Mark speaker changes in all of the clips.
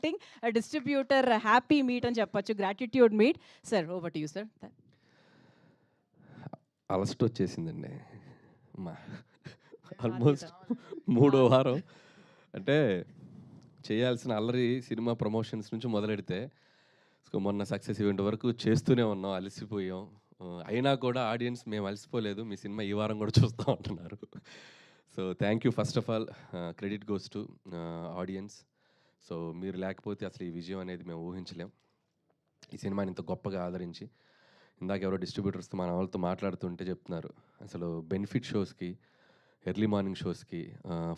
Speaker 1: Acting distributor happy meet అని చెప్పొచ్చు, gratitude meet. Sir over to you sir.
Speaker 2: అలసట వచ్చేసిందండి మా ఆల్మోస్ట్ మూడో వారం అంటే చేయాల్సిన అల్లరి సినిమా ప్రమోషన్స్ నుంచి మొదలెడితే సో మొన్న సక్సెస్ ఈవెంట్ వరకు చేస్తూనే ఉన్నాం, అలసిపోయాం. అయినా కూడా ఆడియన్స్ మేము అలసిపోలేదు, మీ సినిమా ఈ వారం కూడా చూస్తూ ఉంటున్నారు. So thank you first of all, credit goes to audience. So మీరు లేకపోతే అసలు ఈ విజయం అనేది మేము ఊహించలేం. ఈ సినిమాని ఇంత గొప్పగా ఆదరించి, ఇందాక ఎవరో డిస్ట్రిబ్యూటర్స్తో మన వాళ్ళతో మాట్లాడుతుంటే చెప్తున్నారు, అసలు బెనిఫిట్ షోస్కి, ఎర్లీ మార్నింగ్ షోస్కి,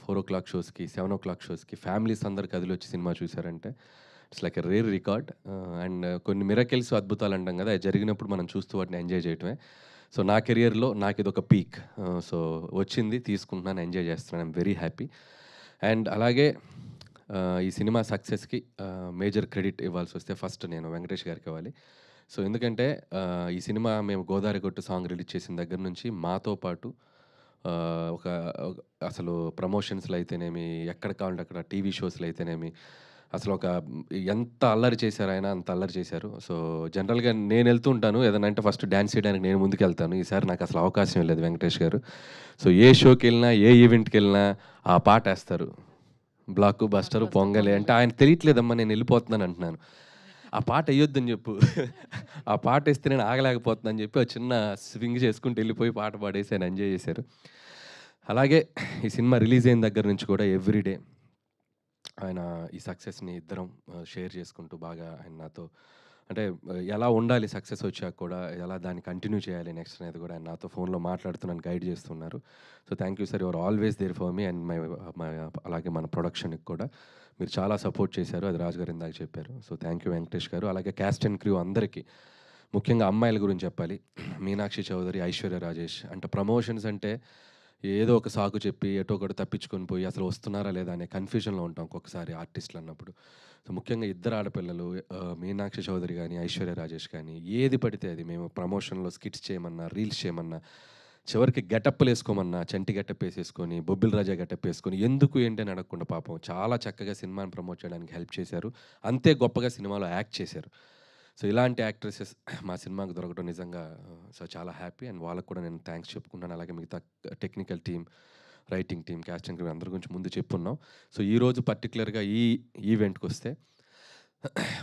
Speaker 2: 4 o'clock షోస్కి, 7 o'clock షోస్కి ఫ్యామిలీస్ అందరు కదిలి వచ్చి సినిమా చూసారంటే it's like a rare record. And కొన్ని మిరకిల్స్, అద్భుతాలు అంటాం కదా, అది జరిగినప్పుడు మనం చూస్తూ వాటిని ఎంజాయ్ చేయటమే. సో నా కెరియర్లో నాకు ఇది ఒక పీక్. సో వచ్చింది, తీసుకుంటున్నాను, ఎంజాయ్ చేస్తున్నాను, ఐమ్ వెరీ హ్యాపీ. అండ్ అలాగే ఈ సినిమా సక్సెస్కి మేజర్ క్రెడిట్ ఇవ్వాల్సి వస్తే ఫస్ట్ నేను వెంకటేష్ గారికి ఇవ్వాలి. సో ఎందుకంటే ఈ సినిమా మేము గోదావరి గొట్టు సాంగ్ రిలీజ్ చేసిన దగ్గర నుంచి మాతో పాటు ఒక అసలు ప్రమోషన్స్లో అయితేనేమి, ఎక్కడ కావాలంటే అక్కడ టీవీ షోస్లో అయితేనేమి, అసలు ఒక ఎంత అల్లరి చేశారు ఆయన, అంత అల్లరి చేశారు. సో జనరల్గా నేను వెళ్తూ ఉంటాను ఏదైనా అంటే ఫస్ట్ డ్యాన్స్ చేయడానికి నేను ముందుకు వెళ్తాను. ఈసారి నాకు అసలు అవకాశం లేదు వెంకటేష్ గారు. సో ఏ షోకి వెళ్ళినా, ఏ ఈవెంట్కి వెళ్ళినా ఆ పాట వేస్తారు, బ్లాక్ బస్టర్ పొంగలే అంటే ఆయన తెలియట్లేదమ్మా నేను వెళ్ళిపోతున్నాను అంటున్నాను. ఆ పాట వేయొద్దని చెప్పు, ఆ పాట వేస్తే నేను ఆగలేకపోతున్నాను అని చెప్పి ఒక చిన్న స్వింగ్ చేసుకుంటూ వెళ్ళిపోయి పాట పాడేసి ఆయన ఎంజాయ్ చేశారు. అలాగే ఈ సినిమా రిలీజ్ అయిన దగ్గర నుంచి కూడా ఎవ్రీడే ఆయన ఈ సక్సెస్ని ఇద్దరం షేర్ చేసుకుంటూ బాగా ఆయన నాతో అంటే ఎలా ఉండాలి సక్సెస్ వచ్చాక కూడా, ఎలా దాన్ని కంటిన్యూ చేయాలి నెక్స్ట్ అనేది కూడా ఆయన నాతో ఫోన్లో మాట్లాడుతూ నన్ను గైడ్ చేస్తున్నారు. So thank you sir, your always there for me and my అలాగే మన ప్రొడక్షన్కి కూడా మీరు చాలా సపోర్ట్ చేశారు, అది రాజు గారు ఇందాక చెప్పారు. సో థ్యాంక్ యూ వెంకటేష్ గారు. అలాగే క్యాస్ట్ అండ్ క్రూ అందరికీ, ముఖ్యంగా అమ్మాయిల గురించి చెప్పాలి. మీనాక్షి చౌదరి, ఐశ్వర్య రాజేష్ అంటే ప్రమోషన్స్ అంటే ఏదో ఒక సాకు చెప్పి ఎటో ఒకటి తప్పించుకొని పోయి అసలు వస్తున్నారా లేదా అనే కన్ఫ్యూజన్లో ఉంటాం ఒక్కొక్కసారి ఆర్టిస్టులు అన్నప్పుడు. సో ముఖ్యంగా ఇద్దరు ఆడపిల్లలు, మీనాక్షి చౌదరి కానీ ఐశ్వర్య రాజేష్ కానీ, ఏది పడితే అది మేము ప్రమోషన్లో స్కిట్స్ చేయమన్నా, రీల్స్ చేయమన్నా, చివరికి గెటప్లు వేసుకోమన్నా చంటి గెటప్ వేసేసుకొని, బొబ్బిల్ రాజా గెటప్ వేసుకొని, ఎందుకు ఏంటి అని అడగకుండా పాపం చాలా చక్కగా సినిమాని ప్రమోట్ చేయడానికి హెల్ప్ చేశారు. అంతే గొప్పగా సినిమాలో యాక్ట్ చేశారు. సో ఇలాంటి యాక్ట్రెసెస్ మా సినిమాకు దొరకడం నిజంగా సో చాలా హ్యాపీ. అండ్ వాళ్ళకు కూడా నేను థ్యాంక్స్ చెప్పుకుంటాను. అలాగే మిగతా technical team, writing team, casting team అందరి గురించి ముందు చెప్పున్నాం. సో ఈరోజు పర్టికులర్గా ఈ ఈవెంట్కి వస్తే,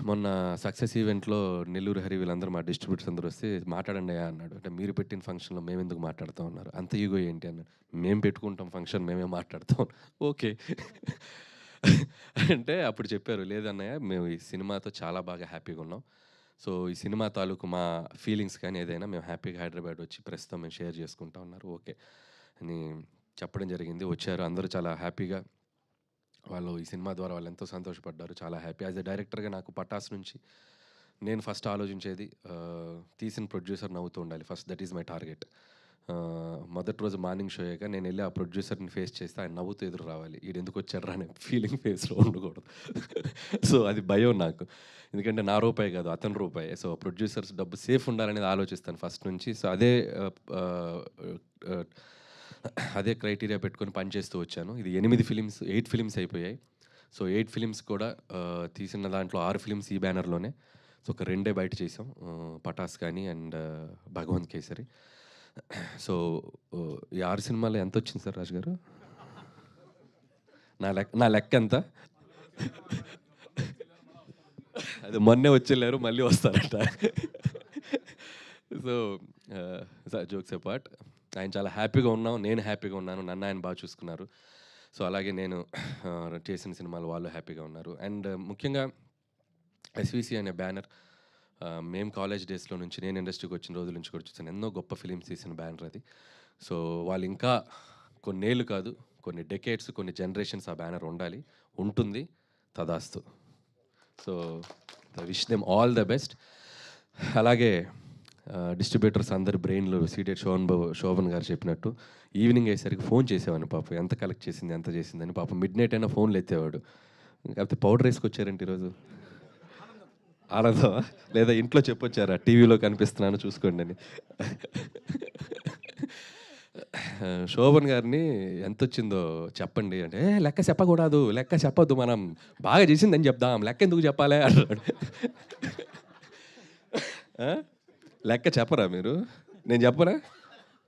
Speaker 2: మొన్న సక్సెస్ ఈవెంట్లో నెల్లూరు హరి వీళ్ళందరూ మా డిస్ట్రిబ్యూటర్స్ అందరూ వస్తే మాట్లాడండి అయ్యా అన్నాడు. అంటే మీరు పెట్టిన ఫంక్షన్లో మేము ఎందుకు మాట్లాడుతూ ఉన్నారు, అంత ఈగో ఏంటి అన్నాడు. మేము పెట్టుకుంటాం ఫంక్షన్, మేమే మాట్లాడతాం. ఓకే అంటే అప్పుడు చెప్పారు, లేదన్నయ్య మేము ఈ సినిమాతో చాలా బాగా హ్యాపీగా ఉన్నాం. సో ఈ సినిమా తాలూకు మా ఫీలింగ్స్ కానీ ఏదైనా మేము హ్యాపీగా హైదరాబాద్ వచ్చి ప్రస్తుతం మేము షేర్ చేసుకుంటా ఉన్నారు, ఓకే అని చెప్పడం జరిగింది. వచ్చారు అందరూ చాలా హ్యాపీగా, వాళ్ళు ఈ సినిమా ద్వారా వాళ్ళు ఎంతో సంతోషపడ్డారు, చాలా హ్యాపీ. యాజ్ ఎ డైరెక్టర్గా నాకు పటాస్ నుంచి నేను ఫస్ట్ ఆలోచించేది తీసిన ప్రొడ్యూసర్ నవ్వుతూ ఉండాలి first, that is my target. మొదటి రోజు మార్నింగ్ షో అయ్యాక నేను వెళ్ళి ఆ ప్రొడ్యూసర్ని ఫేస్ చేస్తే ఆయన నవ్వుతూ ఎదురు రావాలి, ఈడు ఎందుకు వచ్చారా అనే ఫీలింగ్ ఫేస్లో ఉండకూడదు. సో అది భయం నాకు, ఎందుకంటే నా రూపాయి కాదు అతని రూపాయి. సో ప్రొడ్యూసర్స్ డబ్బు సేఫ్ ఉండాలనేది ఆలోచిస్తాను ఫస్ట్ నుంచి. సో అదే క్రైటీరియా పెట్టుకొని పనిచేస్తూ వచ్చాను. ఇది 8 ఫిలిమ్స్ అయిపోయాయి. సో 8 ఫిలిమ్స్ కూడా తీసిన దాంట్లో 6 ఫిలిమ్స్ ఈ బ్యానర్లోనే. సో ఒక 2 బయట చేసాం, పటాస్ కానీ అండ్ భగవంత్ కేసరి. సో ఈ 6 సినిమాలు ఎంత వచ్చింది సార్ రాజు గారు? నా లెక్క ఎంత? అది మొన్నే వచ్చేళ్ళారు, మళ్ళీ వస్తారట. సో జోక్స్ అపార్ట్, ఆయన చాలా హ్యాపీగా ఉన్నాం, నేను హ్యాపీగా ఉన్నాను, నన్ను ఆయన బాగా చూసుకున్నారు. సో అలాగే నేను చేసిన సినిమాలు వాళ్ళు హ్యాపీగా ఉన్నారు. అండ్ ముఖ్యంగా ఎస్విసి అనే బ్యానర్ మేము కాలేజ్ డేస్లో నుంచి, నేను ఇండస్ట్రీకి వచ్చిన రోజుల నుంచి కూడా చూసాను, ఎన్నో గొప్ప ఫిలిమ్స్ తీసిన బ్యానర్ అది. సో వాళ్ళు ఇంకా కొన్నేళ్ళు కాదు, కొన్ని డెకేడ్స్, కొన్ని జనరేషన్స్ ఆ బ్యానర్ ఉండాలి, ఉంటుంది, తదాస్తు. So wish them all the best. అలాగే డిస్ట్రిబ్యూటర్స్ అందరి బ్రెయిన్లు సీటెడ్ శోభన్ గారు చెప్పినట్టు ఈవినింగ్ అయ్యేసరికి ఫోన్ చేసేవాడిని, పాపం ఎంత కలెక్ట్ చేసింది ఎంత చేసిందని. పాపం మిడ్ నైట్ అయినా ఫోన్లు ఎత్తేవాడు. కాకపోతే పౌడర్ వేసుకొచ్చారంటే ఈరోజు ఆనందమా, లేదా ఇంట్లో చెప్పొచ్చారా టీవీలో కనిపిస్తున్నాను చూసుకోండి అని. శోభన్ గారిని ఎంతొచ్చిందో చెప్పండి అంటే, "ఏ లెక్క చెప్పకూడదు, లెక్క చెప్పొద్దు మనం. బాగా చేసిందని చెప్దాం. లెక్క ఎందుకు చెప్పాలి" అంటాడు. ఆ? లెక్క చెప్పరా మీరు? నేను చెప్పనా?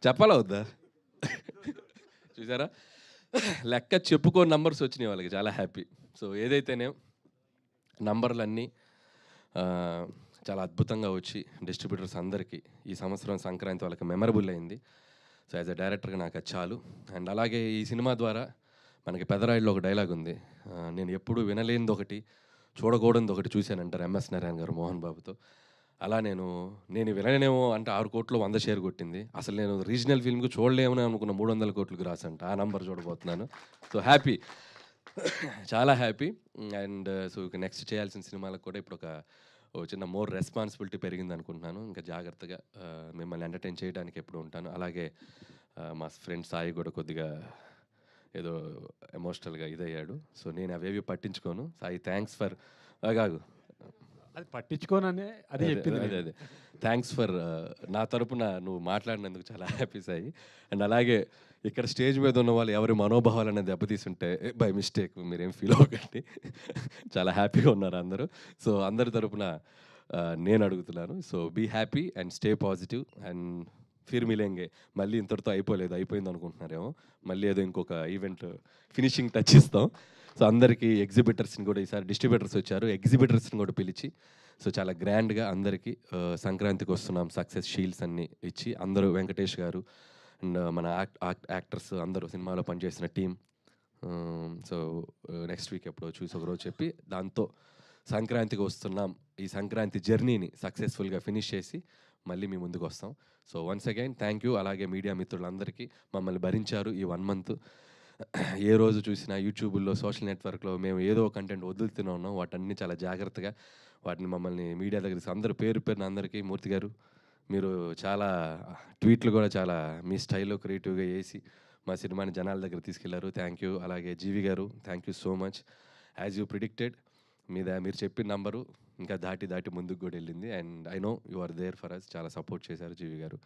Speaker 2: చెప్పాలా వద్దా? చూసారా? లెక్క చెప్పుకోని నంబర్స్ వచ్చినాయి వాళ్ళకి, చాలా హ్యాపీ. సో ఏదైతేనే నంబర్లన్నీ చాలా అద్భుతంగా వచ్చి డిస్ట్రిబ్యూటర్స్ అందరికీ ఈ సంవత్సరం సంక్రాంతి వాళ్ళకి మెమరబుల్ అయింది. సో యాజ్ అ డైరెక్టర్గా నాకు అది చాలు. అండ్ అలాగే ఈ సినిమా ద్వారా మనకి పెదరాయుడులో ఒక డైలాగ్ ఉంది. నేను ఎప్పుడూ వినలేనిది ఒకటి, చూడకూడనిది ఒకటి చూశానంటారు ఎంఎస్ నారాయణ గారు మోహన్ బాబుతో. అలా నేను వినలేనేమో అంటే 6 కోట్లు 100 షేర్ కొట్టింది. అసలు నేను రీజనల్ ఫిల్మ్‌కి చూడలేమని అనుకున్న 300 కోట్లకి రాసంట. ఆ నంబర్ చూడబోతున్నాను. So happy. చాలా హ్యాపీ. అండ్ సో ఇక నెక్స్ట్ చేయాల్సిన సినిమాలకు కూడా ఇప్పుడు ఓ చిన్న మోర్ రెస్పాన్సిబిలిటీ పెరిగింది అనుకుంటున్నాను. ఇంకా జాగ్రత్తగా మిమ్మల్ని ఎంటర్టైన్ చేయడానికి ఎప్పుడు ఉంటాను. అలాగే మా ఫ్రెండ్ సాయి కూడా కొద్దిగా ఏదో ఎమోషనల్గా ఇదయ్యాడు. సో నేను అవేవి పట్టించుకోను. సాయి థ్యాంక్స్ ఫర్ కాదు
Speaker 3: అది పట్టించుకోననే అది చెప్పింది
Speaker 2: అదే
Speaker 3: నేను.
Speaker 2: అదే థ్యాంక్స్ ఫర్ నా తరపున నువ్వు మాట్లాడినందుకు చాలా హ్యాపీ సాయి. అండ్ అలాగే ఇక్కడ స్టేజ్ మీద ఉన్న వాళ్ళు ఎవరి మనోభావాలను దెబ్బతీసుంటే బై మిస్టేక్ మీరేం ఫీల్ అవ్వకండి. చాలా హ్యాపీగా ఉన్నారు అందరూ. సో అందరి తరపున నేను అడుగుతున్నాను. So be happy and stay positive and ఫిర్ మిలేంగే. మళ్ళీ ఇంతటితో అయిపోలేదు, అయిపోయింది అనుకుంటున్నారేమో. మళ్ళీ ఏదో ఇంకొక ఈవెంట్ ఫినిషింగ్ టచ్ ఇస్తాం. సో అందరికీ ఎగ్జిబిటర్స్ని కూడా ఈసారి డిస్ట్రిబ్యూటర్స్ వచ్చారు, ఎగ్జిబిటర్స్ని కూడా పిలిచి సో చాలా గ్రాండ్గా అందరికీ సంక్రాంతికి వస్తున్నాం సక్సెస్ షీల్డ్స్ అన్నీ ఇచ్చి అందరూ వెంకటేష్ గారు అండ్ మన యాక్టర్స్ అందరూ సినిమాలో పనిచేసిన టీం. సో నెక్స్ట్ వీక్ ఎప్పుడో చూసి ఒకరోజు చెప్పి దాంతో సంక్రాంతికి వస్తున్నాం, ఈ సంక్రాంతి జర్నీని సక్సెస్ఫుల్గా ఫినిష్ చేసి మళ్ళీ మీ ముందుకు వస్తాం. So once again thank you. అలాగే మీడియా మిత్రులందరికీ మమ్మల్ని భరించారు ఈ 1 మంత్. ఏ రోజు చూసినా యూట్యూబ్లో సోషల్ నెట్వర్క్లో మేము ఏదో కంటెంట్ వదులుతూనే ఉన్నాం. వాటన్ని చాలా జాగ్రత్తగా వాటిని మమ్మల్ని మీడియా దగ్గరికి అందరూ పేరు పేరున అందరికీ మూర్తి గారు మీరు చాలా ట్వీట్లు కూడా చాలా మీ స్టైల్లో క్రియేటివ్గా వేసి మా సినిమాని జనాల దగ్గర తీసుకెళ్లారు. Thank you. అలాగే జీవి గారు thank you so much. As you predicted మీరు చెప్పిన నంబరు ఇంకా దాటి ముందుకు కూడా వెళ్ళింది. And I know you are there for us. చాలా సపోర్ట్ చేశారు జీవి గారు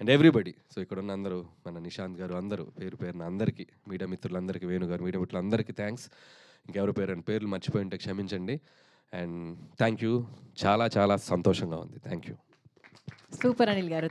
Speaker 2: అండ్ ఎవ్రీబడి. సో ఇక్కడ ఉన్న అందరూ మన నిశాంత్ గారు అందరూ పేరు పేరున అందరికీ మీడియా మిత్రులందరికీ, వేణు గారు మీడియా మిత్రులందరికీ థ్యాంక్స్. ఇంకెవరి పేర్లు మర్చిపోయి ఉంటే క్షమించండి. And thank you. చాలా చాలా సంతోషంగా ఉంది. Thank you.
Speaker 1: సూపర్ అనిల్ గారు.